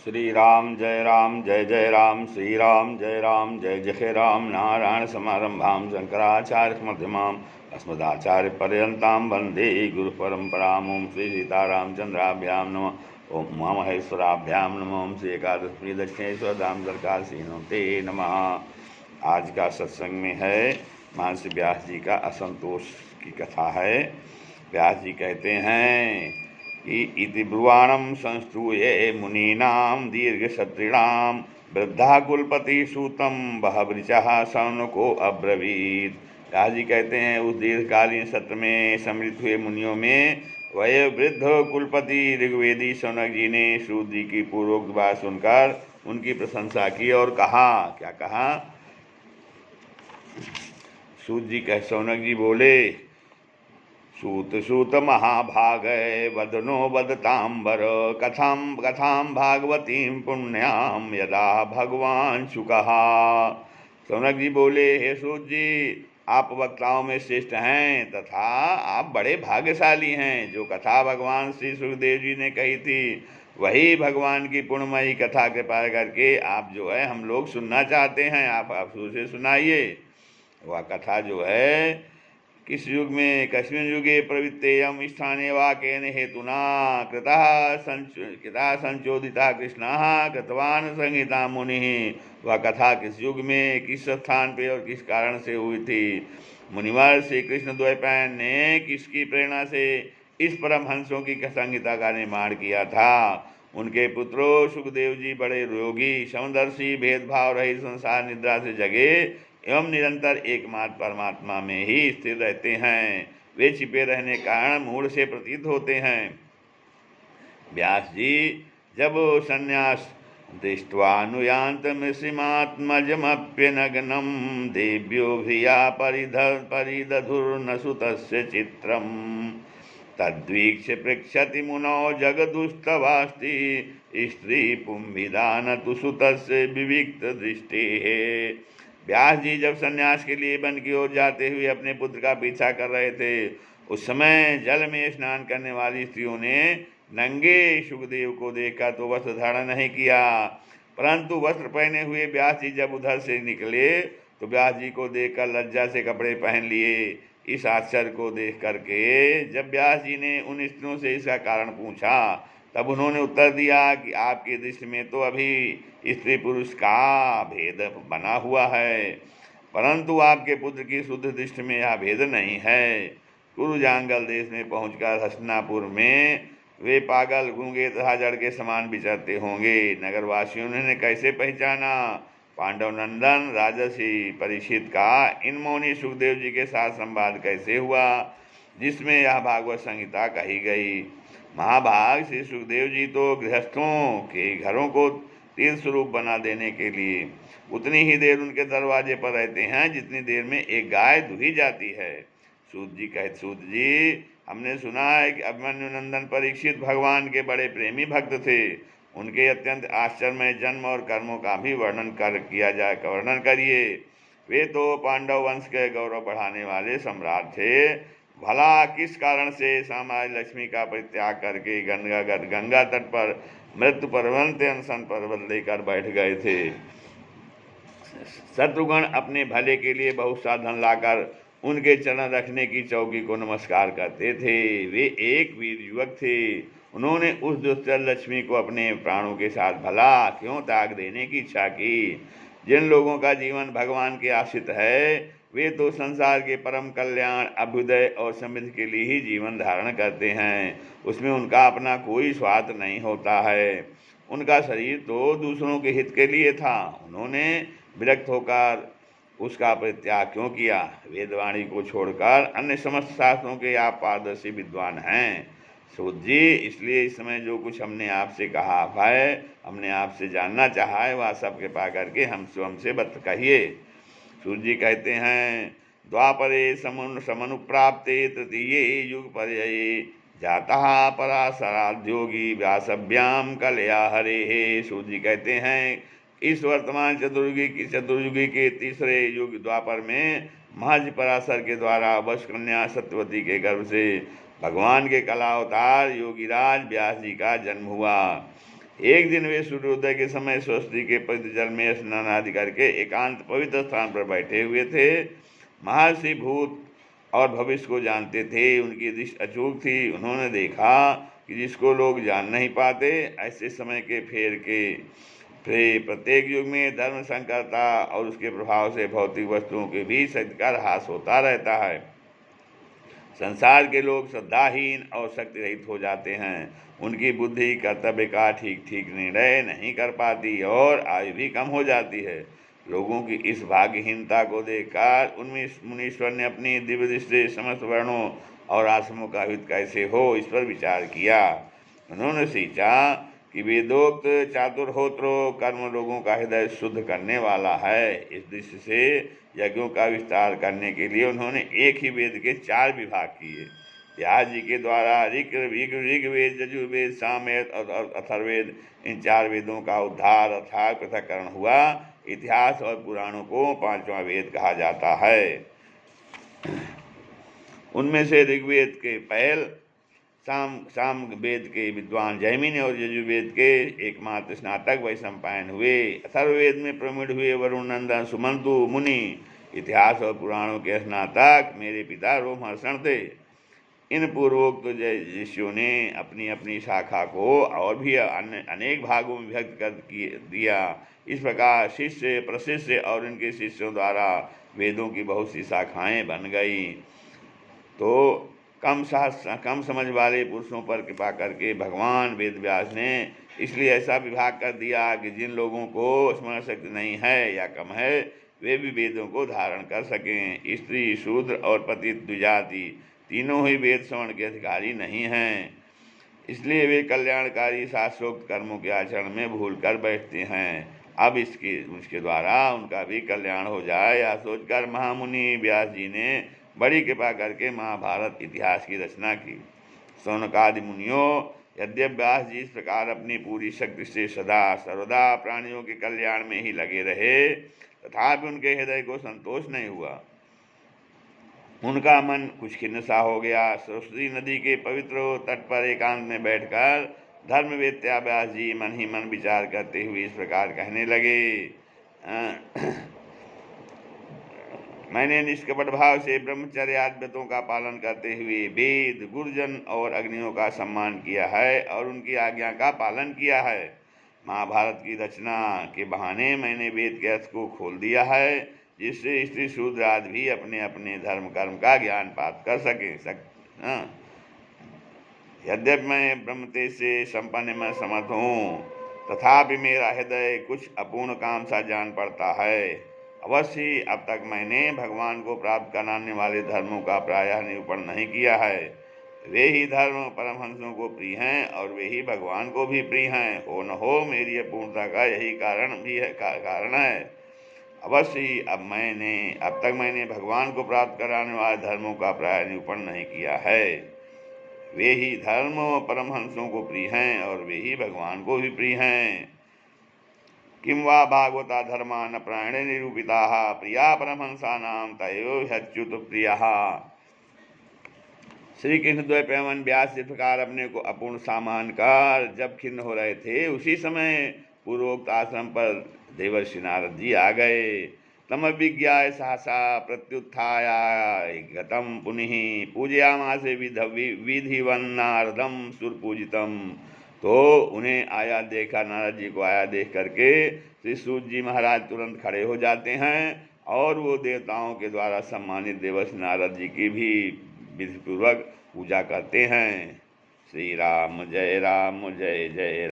श्री राम जय जय राम, श्री राम जय जय राम। नारायण समारंभां शंकराचार्य मध्यमाम् अस्मदाचार्यपर्यन्तां वन्दे गुरुपरम्पराम्। ओं श्री सीतारामचन्द्राभ्यां नमः। ओं उमामहेश्वराभ्यां नमः। ओं श्री एकादशी दक्षिणेश्वर धाम दरकासीनो ते नमः। आज का सत्संग में है महर्षि व्यास जी का असंतोष की कथा है। व्यास जी कहते हैं इति ब्रुवाणं संस्तूये मुनीनां दीर्घशत्रिणां वृद्धा कुलपति सूतं बहवृचः शौनको अब्रवीत। व्यास जी कहते हैं उस दीर्घकालीन सत्र में सम्मिलित हुए मुनियों में वह वृद्ध कुलपति ऋग्वेदी शौनक जी ने सूत जी की पूर्वोक्त बात सुनकर उनकी प्रशंसा की और कहा, क्या कहा? सूत जी कह शौनक जी बोले, सूत महाभागय वदनो वदतांबर कथां कथां भागवतीं पुण्यां यदा भगवान शुकहा। शौनक जी बोले, हे सूत जी, आप वक्ताओं में श्रेष्ठ हैं तथा आप बड़े भाग्यशाली हैं। जो कथा भगवान श्री सुखदेव जी ने कही थी वही भगवान की पुण्यमयी कथा कृपा करके आप जो है हम लोग सुनना चाहते हैं, आप उसे सुनाइए। वह कथा जो है किस युग में कस्मिन् युगे प्रवृत्तेयं स्थाने वा केन हेतुना कृता संचोदिता कृष्णः कृतवान संहिता मुनिः। वह कथा किस युग में किस स्थान पे और किस कारण से हुई थी? मुनिवर श्री कृष्ण द्वैपायन ने किसकी प्रेरणा से इस परमहंसों की संहिता का निर्माण किया था? उनके पुत्रों सुखदेव जी बड़े योगी समदर्शी भेदभाव रहित संसार निद्रा से जगे एवं निरंतर एकमात्र परमात्मा में ही स्थिर रहते हैं। वे छिपे रहने कारण मूढ़ से प्रतीत होते हैं। व्यास जी जब संन्यास दृष्ट्वानुयान्तमृषिमात्मजमप्यनग्नं देव्यो भिया परिदधुर्न सुतस्य चित्रं तद्वीक्ष्य पृच्छति मुनौ जगदुस्तवास्ति स्त्री पुंभिदान तु सुतस्य विविक्त दृष्टेः। व्यास जी जब सन्यास के लिए वन की ओर जाते हुए अपने पुत्र का पीछा कर रहे थे, उस समय जल में स्नान करने वाली स्त्रियों ने नंगे सुखदेव को देखा तो वस्त्र धारण नहीं किया, परंतु वस्त्र पहने हुए व्यास जी जब उधर से निकले तो व्यास जी को देखकर लज्जा से कपड़े पहन लिए। इस आश्चर्य को देख करके जब व्यास जी ने उन स्त्रियों से इसका कारण पूछा तब उन्होंने उत्तर दिया कि आपकी दृष्टि में तो अभी स्त्री पुरुष का भेद बना हुआ है, परंतु आपके पुत्र की शुद्ध दृष्टि में यह भेद नहीं है। कुरुजांगल देश में पहुंचकर हस्तिनापुर में वे पागल गूंगे तथा जड़ के समान विचरते होंगे। नगरवासियों ने कैसे पहचाना? पांडव नंदन राजर्षि परीक्षित का इन मौनी सुखदेव जी के साथ संवाद कैसे हुआ जिसमें यह भागवत संहिता कही गई? महाभाग श्री सुखदेव जी तो गृहस्थों के घरों को तीर्थ स्वरूप बना देने के लिए उतनी ही देर उनके दरवाजे पर रहते हैं जितनी देर में एक गाय दुही जाती है। सूत जी कहते, सूत जी हमने सुना है कि अभिमन्यु नंदन परीक्षित भगवान के बड़े प्रेमी भक्त थे। उनके अत्यंत आश्चर्यमय जन्म और कर्मों का भी वर्णन करिए। वे तो पांडव वंश के गौरव बढ़ाने वाले सम्राट थे। भला किस कारण से सामाज लक्ष्मी का परित्याग करके गंगा तट पर मृत्यु पर्वत अनशन पर्वत लेकर बैठ गए थे? शत्रुघ्न अपने भले के लिए बहुत सा धन लाकर उनके चरण रखने की चौकी को नमस्कार करते थे। वे एक वीर युवक थे। उन्होंने उस दुष्टर लक्ष्मी को अपने प्राणों के साथ भला क्यों त्याग देने की इच्छा की? जिन लोगों का जीवन भगवान के आश्रित है वे तो संसार के परम कल्याण अभ्युदय और समृद्धि के लिए ही जीवन धारण करते हैं। उसमें उनका अपना कोई स्वार्थ नहीं होता है। उनका शरीर तो दूसरों के हित के लिए था। उन्होंने विरक्त होकर उसका परित्याग क्यों किया? वेदवाणी को छोड़कर अन्य समस्त शास्त्रों के आप पारदर्शी विद्वान हैं सूत जी, इसलिए इस समय जो कुछ हमने आपसे कहा है, हमने आपसे जानना चाहा है, वह सब कृपा करके हमसे कहिए। सूत जी कहते हैं, द्वापरे समनुप्राप्ते तृतीये युग पर्यये जाता पराशराध्योगी व्यासभ्याम कलया हरे। सूत जी कहते हैं इस वर्तमान चतुर्युगी के तीसरे युग द्वापर में महर्षि पराशर के द्वारा वश कन्या सत्यवती के गर्भ से भगवान के कला अवतार योगीराज व्यास जी का जन्म हुआ। एक दिन वे सूर्योदय के समय स्वस्ति के पवित्र जल में स्नान आदि करके एकांत पवित्र स्थान पर बैठे हुए थे। महर्षि भूत और भविष्य को जानते थे, उनकी दृष्टि अचूक थी। उन्होंने देखा कि जिसको लोग जान नहीं पाते, ऐसे समय के फेर के प्रत्येक युग में धर्म संकरता और उसके प्रभाव से भौतिक वस्तुओं के भी सत्य का ह्रास होता रहता है। संसार के लोग श्रद्धाहीन और शक्ति रहित हो जाते हैं। उनकी बुद्धि कर्तव्य का ठीक ठीक निर्णय नहीं कर पाती और आयु भी कम हो जाती है। लोगों की इस भाग्यहीनता को देखकर उनमें मुनीश्वर ने अपनी दिव्य दृष्टि से समस्त वर्णों और आश्रमों का हित कैसे हो, इस पर विचार किया। उन्होंने सोचा कि वेदोक्त चातुर्होत्रो कर्म लोगों का हृदय शुद्ध करने वाला है। इस दृष्टि से यज्ञों का विस्तार करने के लिए उन्होंने एक ही वेद के 4 विभाग किए। व्यास जी के द्वारा ऋग्वेद, यजुर्वेद, सामवेद और अथर्ववेद, इन 4 वेदों का उद्धार अर्थात पृथक्करण हुआ। इतिहास और पुराणों को 5वां वेद कहा जाता है। उनमें से ऋग्वेद के पहल साम वेद के विद्वान जैमिनी और यजुर्वेद के एकमात्र स्नातक वैशंपायन हुए। अथर्ववेद में प्रवीण हुए वरुण नंदन सुमंतु मुनि इतिहास और पुराणों के स्नातक मेरे पिता रोमहर्षण थे। इन पूर्वोक्त ऋषियों ने अपनी अपनी शाखा को और भी अनेक भागों में विभक्त कर दिया। इस प्रकार शिष्य प्रशिष्य और इनके शिष्यों द्वारा वेदों की बहुत सी शाखाएं बन गई। तो कम समझ वाले पुरुषों पर कृपा करके भगवान वेद व्यास ने इसलिए ऐसा विभाग कर दिया कि जिन लोगों को स्मरण शक्ति नहीं है या कम है, वे भी वेदों को धारण कर सकें। स्त्री, शूद्र और पतित द्विजाति तीनों ही वेद श्रवण के अधिकारी नहीं हैं। इसलिए वे कल्याणकारी शास्त्रोक्त कर्मों के आचरण में भूल कर बैठते हैं। अब उसके द्वारा उनका भी कल्याण हो जाए, यह सोचकर महामुनि व्यास जी ने बड़ी कृपा करके महाभारत इतिहास की रचना की। शौनकादि मुनियों, यद्यपि व्यास जी इस प्रकार अपनी पूरी शक्ति से सदा सर्वदा प्राणियों के कल्याण में ही लगे रहे, तथापि उनके हृदय को संतोष नहीं हुआ। उनका मन कुछ खिन्न सा हो गया। सरस्वती नदी के पवित्र तट पर एकांत में बैठकर धर्मवेत्ता व्यास जी मन ही मन विचार करते हुए इस प्रकार कहने लगे, मैंने निष्कपट भाव से ब्रह्मचर्याव्रतों का पालन करते हुए वेद, गुरुजन और अग्नियों का सम्मान किया है और उनकी आज्ञा का पालन किया है। महाभारत की रचना के बहाने मैंने वेद के अर्थ को खोल दिया है, जिससे स्त्री शूद्र आदि भी अपने अपने धर्म कर्म का ज्ञान प्राप्त कर सके। यद्यपि मैं ब्रह्म तेज से संपन्न में समर्थ हूँ, तथापि मेरा हृदय कुछ अपूर्ण काम सा जान पड़ता है। अवश्य अब तक मैंने भगवान को प्राप्त कराने वाले धर्मों का प्रायः निरूपण नहीं किया है। वे ही धर्म परमहंसों को प्रिय हैं और वे ही भगवान को भी प्रिय हैं। हो न हो मेरी अपूर्णता का यही कारण है। अवश्य अब तक मैंने भगवान को प्राप्त कराने वाले धर्मों का प्रायः निरूपण नहीं किया है। वे ही धर्म परमहंसों को प्रिय हैं और वे ही भगवान को भी प्रिय हैं। किं वा भागवता धर्मा न प्राणे निरूपिता प्रिया परमहंसानां तयो ह्यच्युत प्रिया। श्री कृष्ण द्वैपायन व्यास इस प्रकार अपने को अपूर्ण सामान कर जब खिन्न हो रहे थे, उसी समय पूर्वोक्त आश्रम पर देवर्षि नारद जी आ गए। तम विज्ञाय सहसा प्रत्युत्थाय गतम पुनः पूजयामासे विधिवन् नारदम सुरपूजितम। तो उन्हें आया देखा, नारद जी को आया देख करके श्री सूत जी महाराज तुरंत खड़े हो जाते हैं और वो देवताओं के द्वारा सम्मानित देवर्षि नारद जी की भी विधिपूर्वक पूजा करते हैं। श्री राम जय जय